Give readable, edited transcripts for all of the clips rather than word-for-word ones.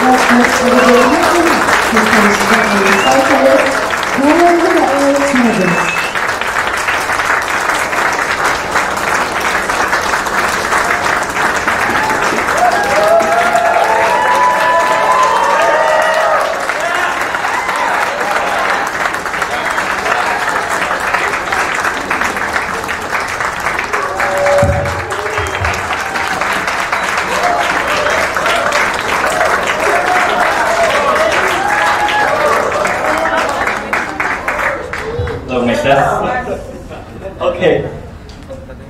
Let's celebrate who comes from a cyclist, Roland Rafael Chavez. Okay.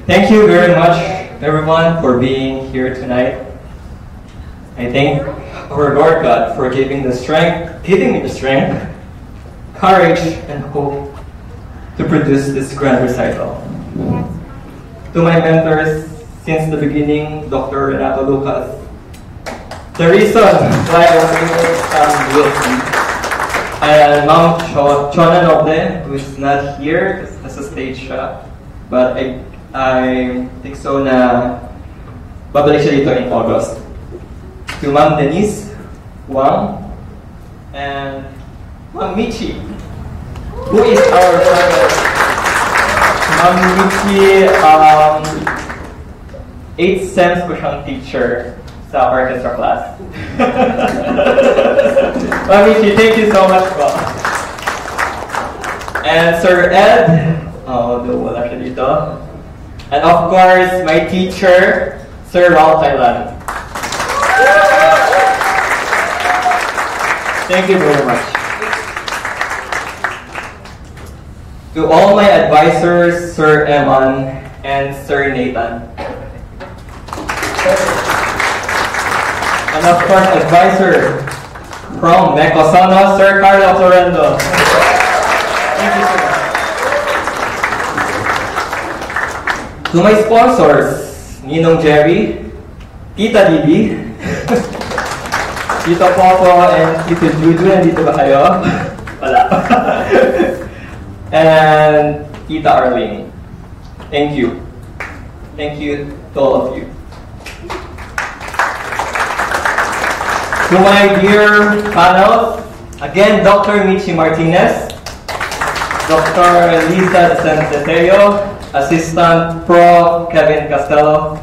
Thank you very much, everyone, for being here tonight. I thank our Lord God for giving me the strength, courage, and hope to produce this grand recital. To my mentors since the beginning, Dr. Renato Lucas, the reason why I was able to stand Wilson, and Ma'am Chona Noble, who is not here, nasa stage siya. But I think so na babalik siya dito in August. To Ma'am Denise Wang and Ma'am Michi, who is our father. Ma'am Michi, 8th sems ko siyang teacher sa orchestra class. Ma'am Michi, thank you so much po. And Sir Ed, wala siya dito. And of course, my teacher, Sir Raul Thailand. Thank you very much. To all my advisors, Sir Eman and Sir Nathan. And of course, advisor from Mecosano, Sir Carlos Orendo. Thank you so much. To my sponsors, Ninong Jerry, Tita Didi, Tito Popo, and Tito Juju, nandito ba kayo? Wala. And Tita Arlene. Thank you. Thank you to all of you. To my dear panel, again, Dr. Michi Martinez, Dr. Lisa Santeteo, Assistant Prof. Kevin Castello,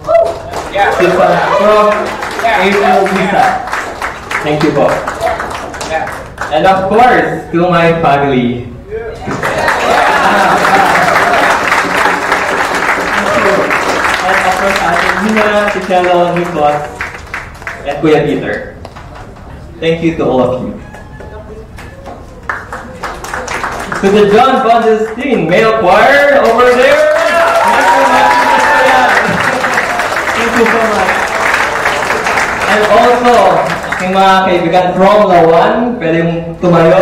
Assistant Prof. April Lisa. Thank you both. And of course, to my family. And of course, Ate Nina, Tichelo, Nicholas, and Kuya Peter. Thank you to all of you. To the John Bondestein Male Choir over there. Thank you so much. And also, aking mga kaibigan from Lawan, pwede mong tumayo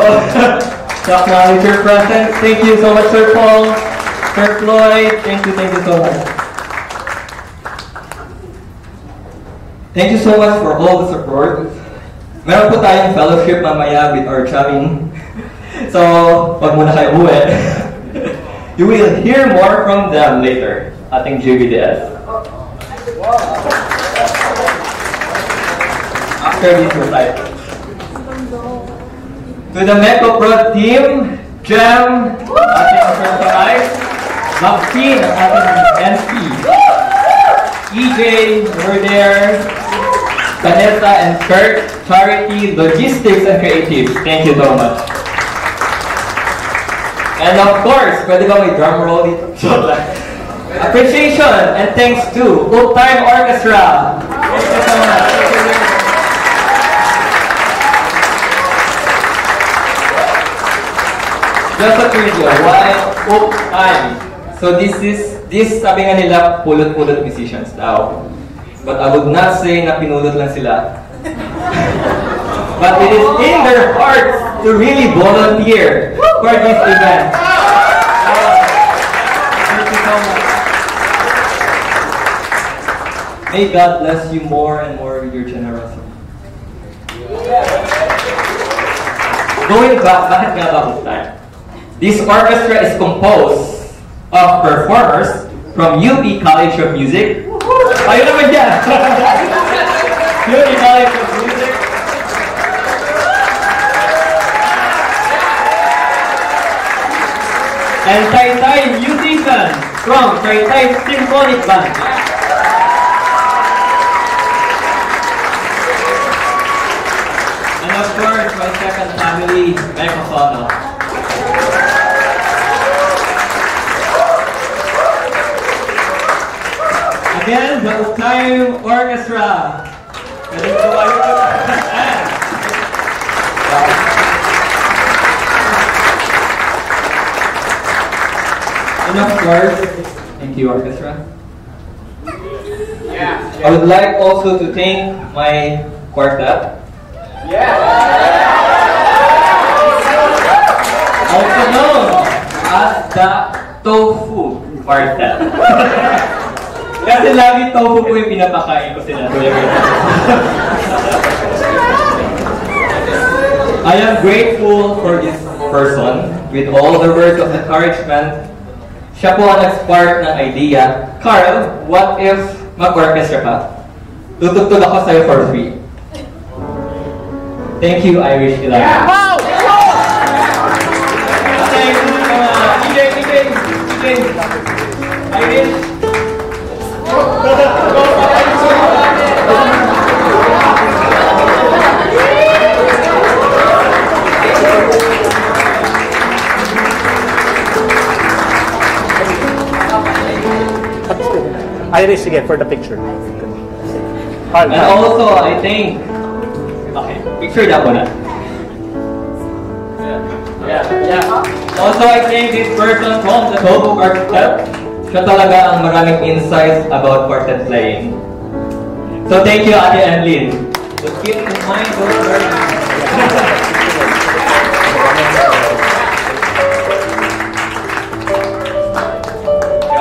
to acknowledge your presence. Thank you so much, Sir Paul, Sir Floyd. Thank you so much. Thank you so much for all the support. Meron po tayong fellowship mamaya with our jamming. So, pag muna kayo uwi, you will hear more from them later. Ating GBDS. After this recital. To the Meco Pro team, Jem, ating personalized, Maxine, ating NP, EJ, we're there, Vanessa and Kurt, Charity, Logistics and Creatives. Thank you so much. And of course, pwede ba may drum roll dito? Appreciation and thanks to Old Time Orchestra. Thank you so much. Just a video, why Old Time? So this sabi nga nila, pulot-pulot musicians daw. But I would not say na pinulot lang sila. But it is in their hearts to really volunteer for this event. Thank you so much. May God bless you more and more with your generosity. Going back, bakit nga ba Old Time? This orchestra is composed of performers from UP College of Music. Ayun naman yan! UP College of Music. and Taytay Musician from Taytay Symphonic Band. And of course, my second family, Mekosono. Again, the Time Orchestra. And of course, thank you, orchestra. Yeah. I would like also to thank my quartet. Also known as the Tofu Quartet. Kasi lagi tofu po yung pinapakain ko sila. I am grateful for this person with all the words of encouragement. Siya po ang nag-spark ng idea. Carl, what if mag-orchestra ka? Tutugtog ako sa'yo for free. Thank you, Irish Ilan. Yeah. Wow! Thank you, Irish. Irish again for the picture. And also, I think, okay, picture that one. Yeah. Also, I think this person from the Tofu Quartet, siya talaga ang maraming insights about quartet playing. So thank you, Ate Anlin. So keep in mind those words.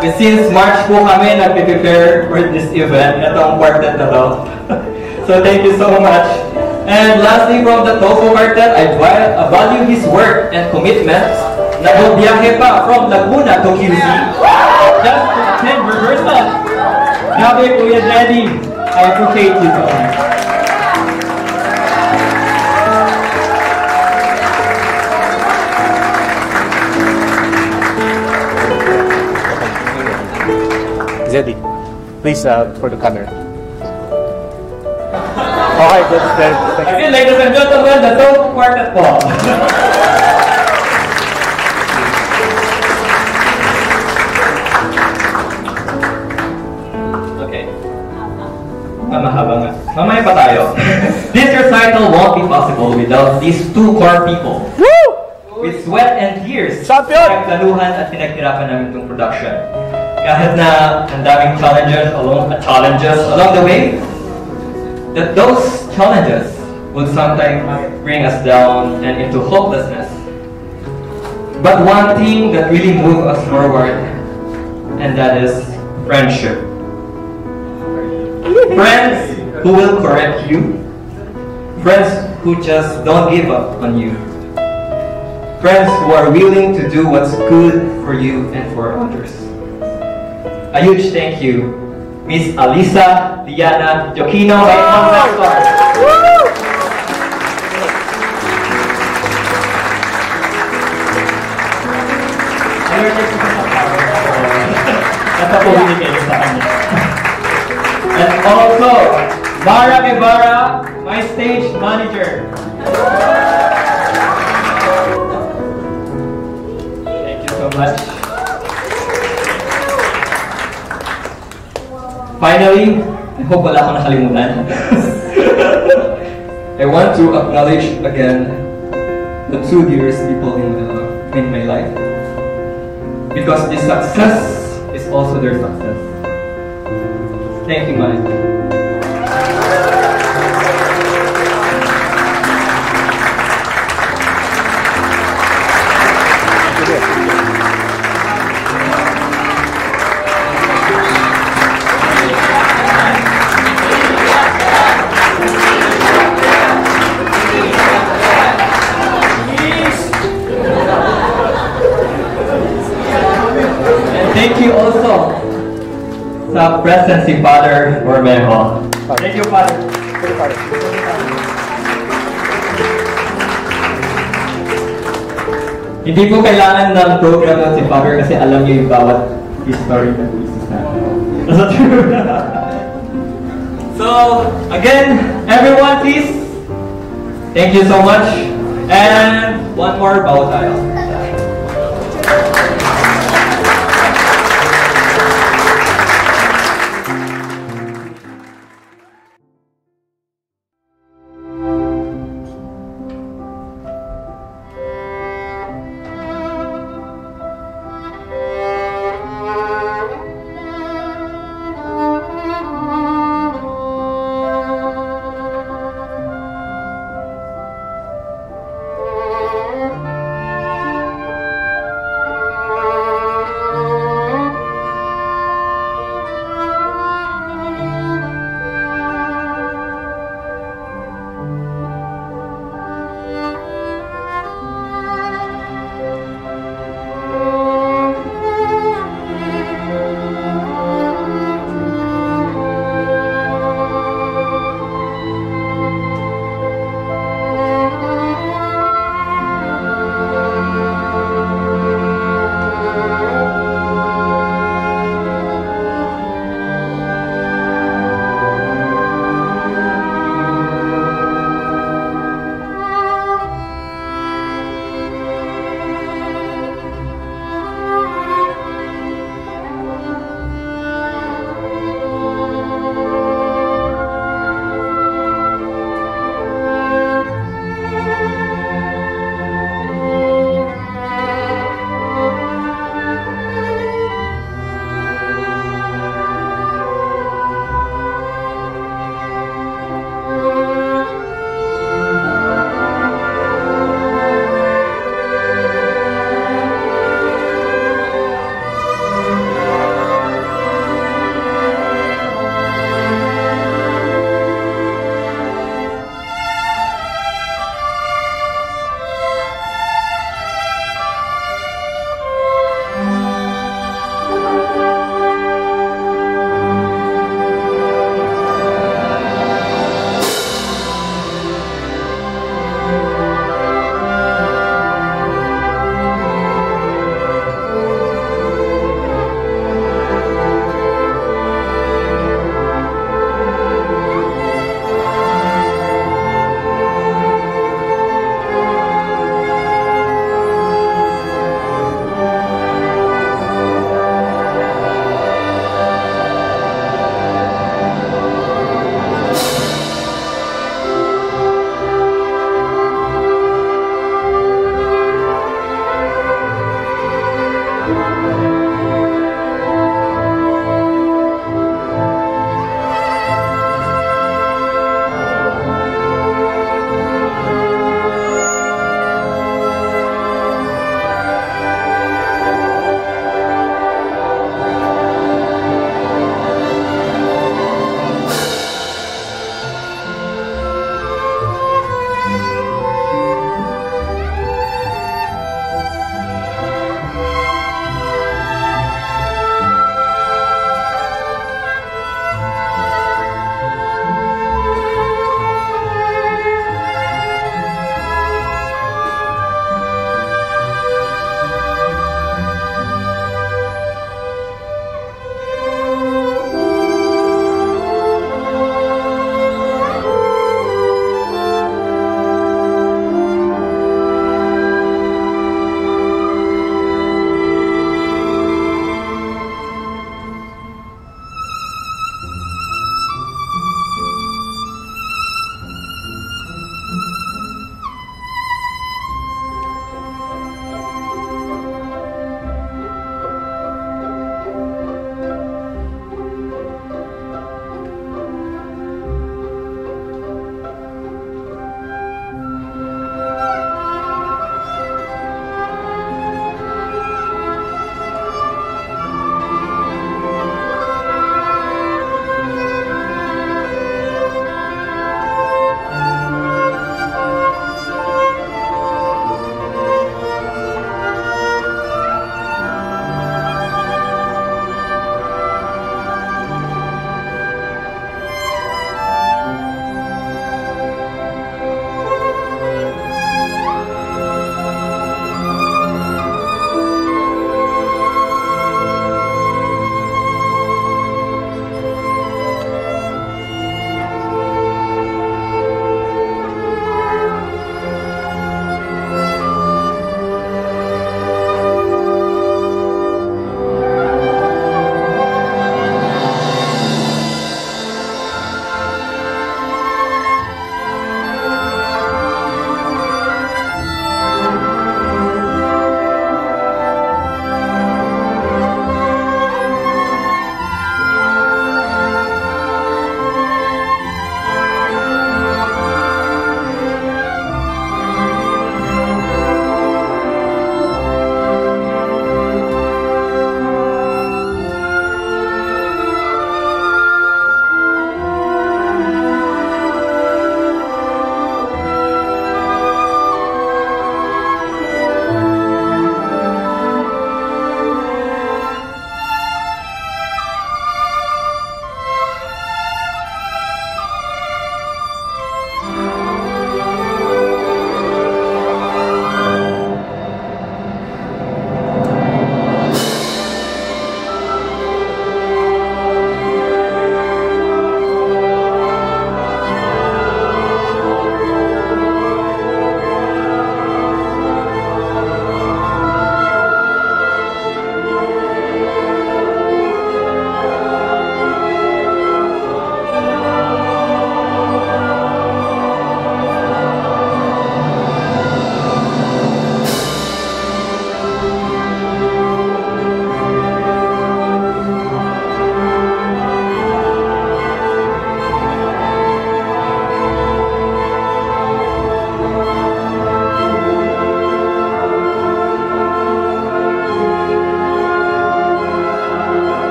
Since March po kami nag-prepare for this event, itong quartet na to. So thank you so much. And lastly, from the Tofu Quartet, I value his work and commitment. Nag-biyahe pa from Laguna to QC just to attend rehearsal. Grabe, Kuya Daddy. I appreciate you so much. Zeddy, please for the camera. Okay, good. Okay, ladies and gentlemen, the Tofu Quartet po. Okay. Mahaba nga. Mamaya pa tayo. This recital won't be possible without these two core people. Woo! With sweat and tears, Champion! pinagtaluhan at pinaghirapan namin itong production. Kahit na ang daming challenges along the way, that those challenges would sometimes bring us down and into hopelessness. But one thing that really moved us forward, and that is friendship. Friends who will correct you. Friends who just don't give up on you. Friends who are willing to do what's good for you and for others. A huge thank you, Miss Alisa Diana Joquino, my conductor. And also, Mara Guevara, my stage manager. Thank you so much. Finally, I hope wala akong nakalimutan. I want to acknowledge again the two dearest people in my life. Because this success is also their success. Thank you, Mike. Thank you also sa present si Father Bormejo. Thank you, Father. Hindi po kailangan ng program ng si Father kasi alam niyo yung bawat history ng business natin. That's true. So, again, everyone please, thank you so much. And one more bow tayo.